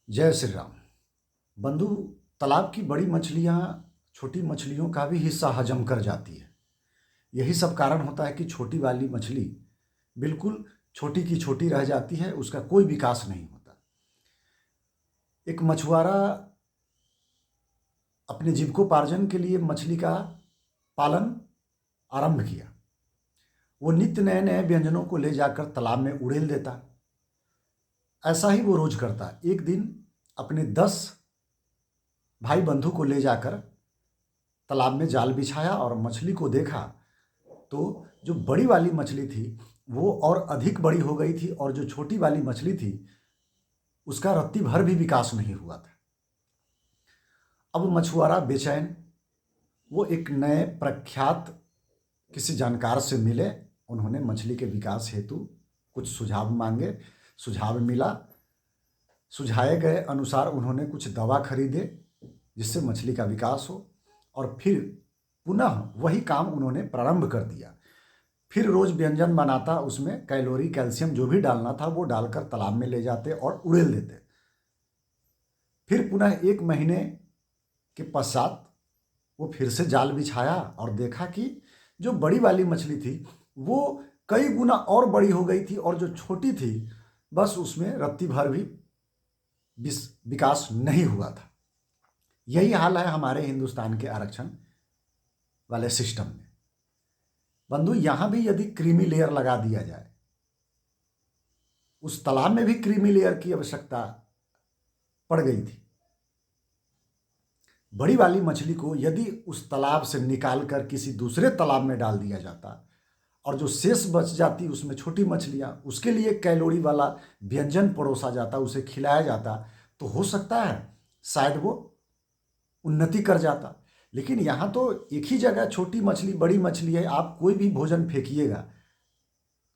जय श्री राम। बंधु, तालाब की बड़ी मछलियाँ छोटी मछलियों का भी हिस्सा हजम कर जाती है। यही सब कारण होता है कि छोटी वाली मछली बिल्कुल छोटी की छोटी रह जाती है, उसका कोई विकास नहीं होता। एक मछुआरा अपने जीविकोपार्जन के लिए मछली का पालन आरंभ किया। वो नित्य नए नए व्यंजनों को ले जाकर तालाब में उड़ेल देता। ऐसा ही वो रोज करता। एक दिन अपने 10 भाई बंधु को ले जाकर तालाब में जाल बिछाया और मछली को देखा तो जो बड़ी वाली मछली थी वो और अधिक बड़ी हो गई थी और जो छोटी वाली मछली थी उसका रत्ती भर भी विकास नहीं हुआ था। अब मछुआरा बेचैन, वो एक नए प्रख्यात किसी जानकार से मिले। उन्होंने मछली के विकास हेतु कुछ सुझाव मांगे, सुझाव मिला। सुझाए गए अनुसार उन्होंने कुछ दवा खरीदे जिससे मछली का विकास हो और फिर पुनः वही काम उन्होंने प्रारंभ कर दिया। फिर रोज व्यंजन बनाता, उसमें कैलोरी कैल्शियम जो भी डालना था वो डालकर तालाब में ले जाते और उड़ेल देते। फिर पुनः 1 महीने के पश्चात वो फिर से जाल बिछाया और देखा कि जो बड़ी वाली मछली थी वो कई गुना और बड़ी हो गई थी और जो छोटी थी बस उसमें रत्ती भर भी विकास नहीं हुआ था। यही हाल है हमारे हिंदुस्तान के आरक्षण वाले सिस्टम में। बंधु, यहां भी यदि क्रीमी लेयर लगा दिया जाए, उस तालाब में भी क्रीमी लेयर की आवश्यकता पड़ गई थी। बड़ी वाली मछली को यदि उस तालाब से निकालकर किसी दूसरे तालाब में डाल दिया जाता और जो शेष बच जाती उसमें छोटी मछलियां, उसके लिए कैलोरी वाला व्यंजन परोसा जाता, उसे खिलाया जाता, तो हो सकता है शायद वो उन्नति कर जाता। लेकिन यहाँ तो एक ही जगह छोटी मछली बड़ी मछली है, आप कोई भी भोजन फेंकिएगा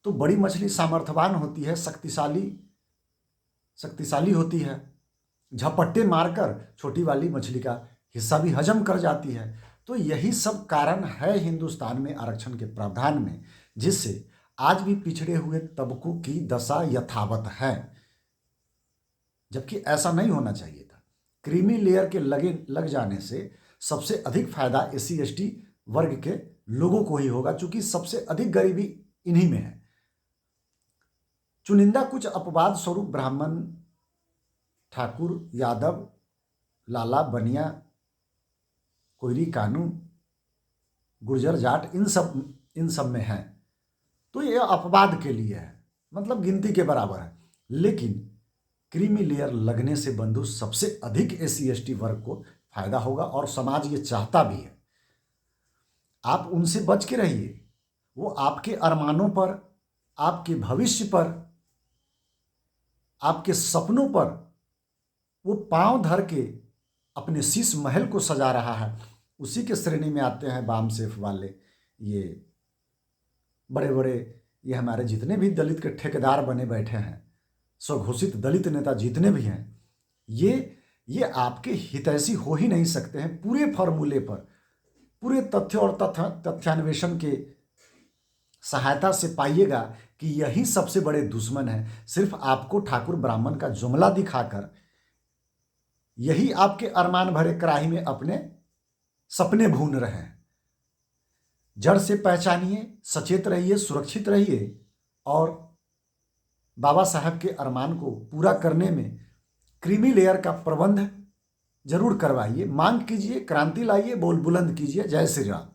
तो बड़ी मछली सामर्थ्यवान होती है, शक्तिशाली होती है, झपट्टे मारकर छोटी वाली मछली का हिस्सा भी हजम कर जाती है। तो यही सब कारण है हिंदुस्तान में आरक्षण के प्रावधान में, जिससे आज भी पिछड़े हुए तबकों की दशा यथावत है, जबकि ऐसा नहीं होना चाहिए था। क्रीमी लेयर के लग जाने से सबसे अधिक फायदा SC ST वर्ग के लोगों को ही होगा, चूंकि सबसे अधिक गरीबी इन्हीं में है। चुनिंदा कुछ अपवाद स्वरूप ब्राह्मण, ठाकुर, यादव, लाला, बनिया, कोयरी, कानू, गुर्जर, जाट, इन सब में है, तो ये अपवाद के लिए है, मतलब गिनती के बराबर है। लेकिन क्रीमी लेयर लगने से बंधु सबसे अधिक SC ST वर्ग को फायदा होगा और समाज ये चाहता भी है। आप उनसे बच के रहिए, वो आपके अरमानों पर, आपके भविष्य पर, आपके सपनों पर वो पांव धर के अपने शीश महल को सजा रहा है। उसी के श्रेणी में आते हैं बामसेफ वाले, ये बड़े बड़े, ये हमारे जितने भी दलित के ठेकेदार बने बैठे हैं, स्वघोषित दलित नेता जितने भी हैं, ये आपके हितैषी हो ही नहीं सकते हैं। पूरे फॉर्मूले पर, पूरे तथ्य और तथ्यान्वेषण के सहायता से पाइएगा कि यही सबसे बड़े दुश्मन है। सिर्फ आपको ठाकुर ब्राह्मण का जुमला दिखाकर यही आपके अरमान भरे कराही में अपने सपने भून रहे हैं। जड़ से पहचानिए, सचेत रहिए, सुरक्षित रहिए और बाबा साहब के अरमान को पूरा करने में क्रीमी लेयर का प्रबंध जरूर करवाइए। मांग कीजिए, क्रांति लाइए, बोल बुलंद कीजिए। जय श्री राम।